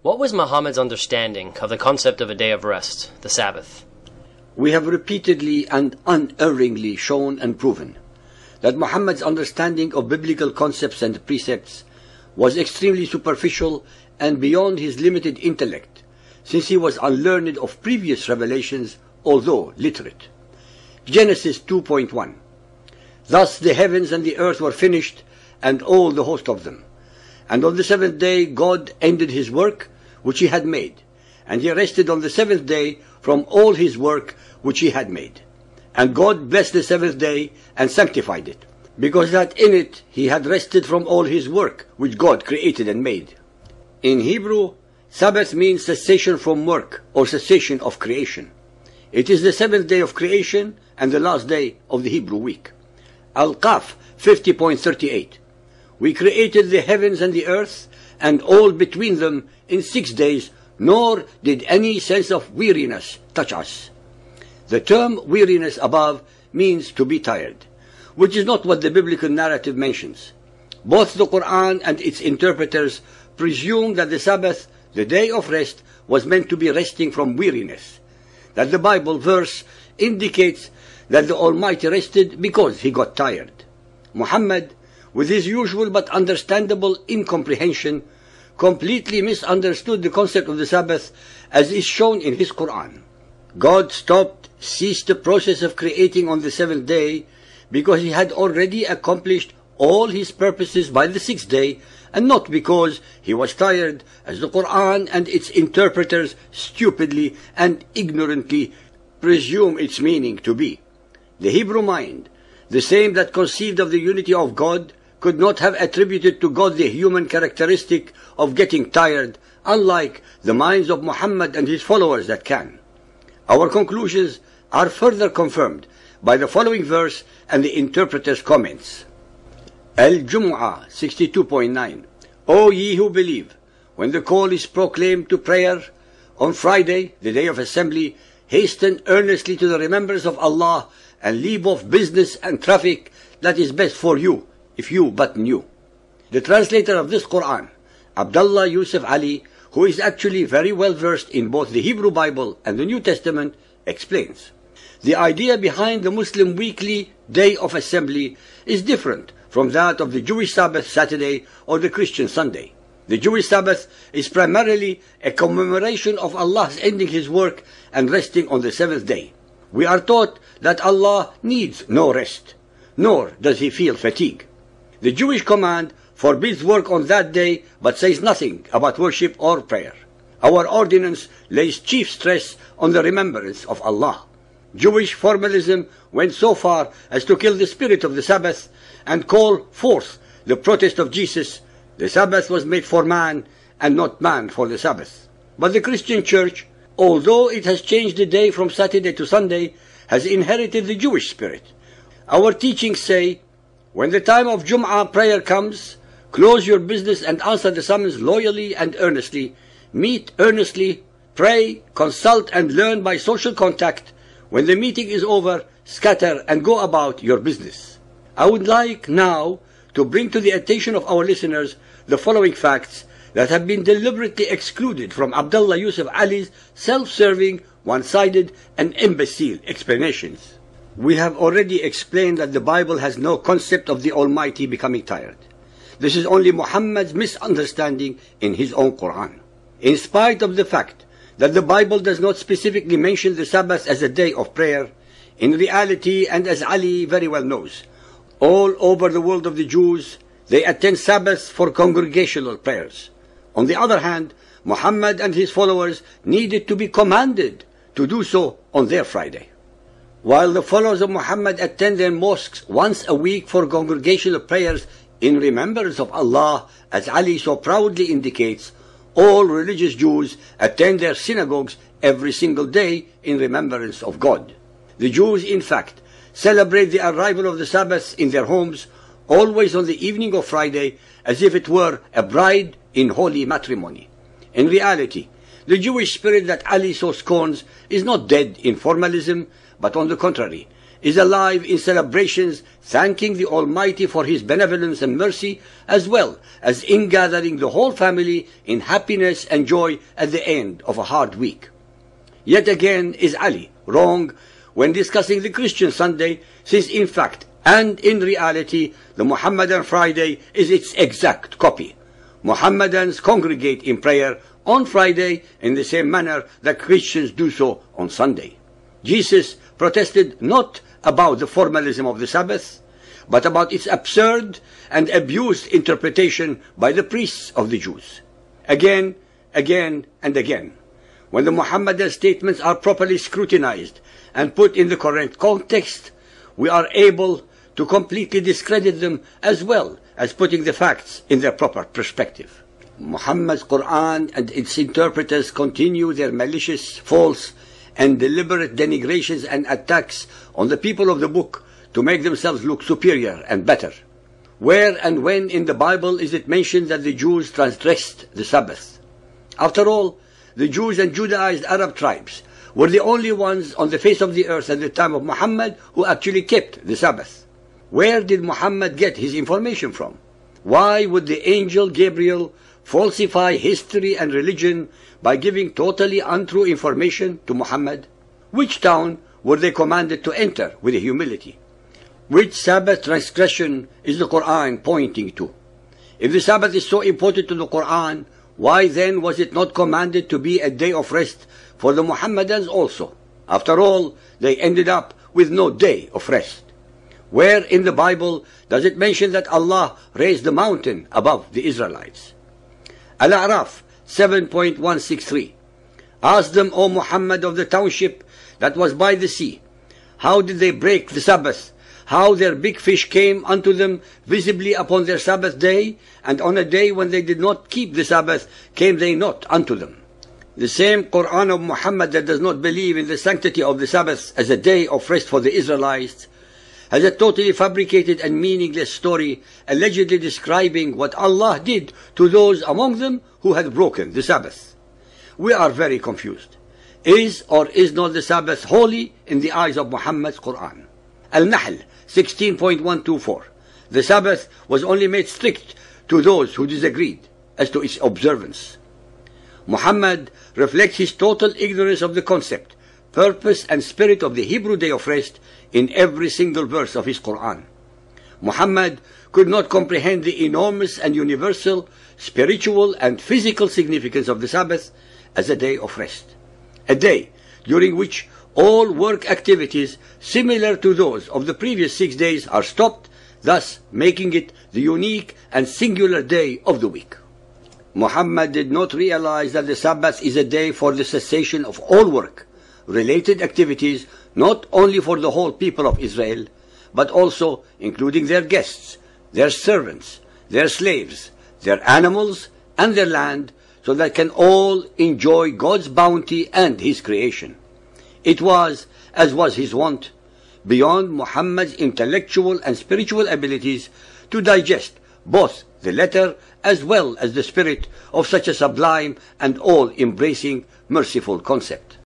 What was Muhammad's understanding of the concept of a day of rest, the Sabbath? We have repeatedly and unerringly shown and proven that Muhammad's understanding of biblical concepts and precepts was extremely superficial and beyond his limited intellect, since he was unlearned of previous revelations, although literate. Genesis 2.1. Thus the heavens and the earth were finished, and all the host of them. And on the seventh day God ended his work which he had made, and he rested on the seventh day from all his work which he had made. And God blessed the seventh day and sanctified it, because that in it he had rested from all his work which God created and made. In Hebrew, Sabbath means cessation from work or cessation of creation. It is the seventh day of creation and the last day of the Hebrew week. Al-Qaf 50.38. We created the heavens and the earth and all between them in 6 days, nor did any sense of weariness touch us. The term weariness above means to be tired, which is not what the biblical narrative mentions. Both the Quran and its interpreters presume that the Sabbath, the day of rest, was meant to be resting from weariness, that the Bible verse indicates that the Almighty rested because he got tired. Muhammad, with his usual but understandable incomprehension, completely misunderstood the concept of the Sabbath as is shown in his Quran. God ceased the process of creating on the seventh day because he had already accomplished all his purposes by the sixth day, and not because he was tired, as the Quran and its interpreters stupidly and ignorantly presume its meaning to be. The Hebrew mind, the same that conceived of the unity of God, could not have attributed to God the human characteristic of getting tired, unlike the minds of Muhammad and his followers that can. Our conclusions are further confirmed by the following verse and the interpreter's comments. Al-Jumu'ah 62.9. O ye who believe, when the call is proclaimed to prayer on Friday, the day of assembly, hasten earnestly to the remembrance of Allah and leave off business and traffic that is best for you, if you but knew. The translator of this Quran, Abdullah Yusuf Ali, who is actually very well versed in both the Hebrew Bible and the New Testament, explains. The idea behind the Muslim weekly day of assembly is different from that of the Jewish Sabbath Saturday or the Christian Sunday. The Jewish Sabbath is primarily a commemoration of Allah's ending his work and resting on the seventh day. We are taught that Allah needs no rest, nor does he feel fatigue. The Jewish command forbids work on that day, but says nothing about worship or prayer. Our ordinance lays chief stress on the remembrance of Allah. Jewish formalism went so far as to kill the spirit of the Sabbath and call forth the protest of Jesus. The Sabbath was made for man and not man for the Sabbath. But the Christian Church, although it has changed the day from Saturday to Sunday, has inherited the Jewish spirit. Our teachings say, when the time of Jum'ah prayer comes, close your business and answer the summons loyally and earnestly. Meet earnestly, pray, consult and learn by social contact. When the meeting is over, scatter and go about your business. I would like now to bring to the attention of our listeners the following facts that have been deliberately excluded from Abdullah Yusuf Ali's self-serving, one-sided and imbecile explanations. We have already explained that the Bible has no concept of the Almighty becoming tired. This is only Muhammad's misunderstanding in his own Quran. In spite of the fact that the Bible does not specifically mention the Sabbath as a day of prayer, in reality, and as Ali very well knows, all over the world of the Jews, they attend Sabbath for congregational prayers. On the other hand, Muhammad and his followers needed to be commanded to do so on their Friday. While the followers of Muhammad attend their mosques once a week for congregational prayers in remembrance of Allah, as Ali so proudly indicates, all religious Jews attend their synagogues every single day in remembrance of God. The Jews, in fact, celebrate the arrival of the Sabbath in their homes, always on the evening of Friday, as if it were a bride in holy matrimony. In reality, the Jewish spirit that Ali so scorns is not dead in formalism, but on the contrary, is alive in celebrations thanking the Almighty for His benevolence and mercy, as well as in gathering the whole family in happiness and joy at the end of a hard week. Yet again is Ali wrong when discussing the Christian Sunday, since in fact and in reality the Muhammadan Friday is its exact copy. Muhammadans congregate in prayer on Friday in the same manner that Christians do so on Sunday. Jesus protested not about the formalism of the Sabbath, but about its absurd and abused interpretation by the priests of the Jews. Again, and again, when the Muhammadan statements are properly scrutinized and put in the correct context, we are able to completely discredit them, as well as putting the facts in their proper perspective. Muhammad's Quran and its interpreters continue their malicious, false, and deliberate denigrations and attacks on the people of the book to make themselves look superior and better. Where and when in the Bible is it mentioned that the Jews transgressed the Sabbath? After all, the Jews and Judaized Arab tribes were the only ones on the face of the earth at the time of Muhammad who actually kept the Sabbath. Where did Muhammad get his information from? Why would the angel Gabriel falsify history and religion by giving totally untrue information to Muhammad? Which town were they commanded to enter with humility? Which Sabbath transgression is the Quran pointing to? If the Sabbath is so important to the Quran, why then was it not commanded to be a day of rest for the Muhammadans also? After all, they ended up with no day of rest. Where in the Bible does it mention that Allah raised the mountain above the Israelites? Al-A'raf 7.163. Ask them, O Muhammad, of the township that was by the sea, how did they break the Sabbath? How their big fish came unto them visibly upon their Sabbath day, and on a day when they did not keep the Sabbath came they not unto them. The same Quran of Muhammad that does not believe in the sanctity of the Sabbath as a day of rest for the Israelites has a totally fabricated and meaningless story allegedly describing what Allah did to those among them who had broken the Sabbath. We are very confused. Is or is not the Sabbath holy in the eyes of Muhammad's Quran? Al-Nahl 16.124. The Sabbath was only made strict to those who disagreed as to its observance. Muhammad reflects his total ignorance of the concept, purpose and spirit of the Hebrew day of rest in every single verse of his Quran. Muhammad could not comprehend the enormous and universal spiritual and physical significance of the Sabbath as a day of rest, a day during which all work activities similar to those of the previous 6 days are stopped, thus making it the unique and singular day of the week. Muhammad did not realize that the Sabbath is a day for the cessation of all work, related activities, not only for the whole people of Israel, but also including their guests, their servants, their slaves, their animals, and their land, so that can all enjoy God's bounty and His creation. It was, as was his wont, beyond Muhammad's intellectual and spiritual abilities to digest both the letter as well as the spirit of such a sublime and all-embracing, merciful concept.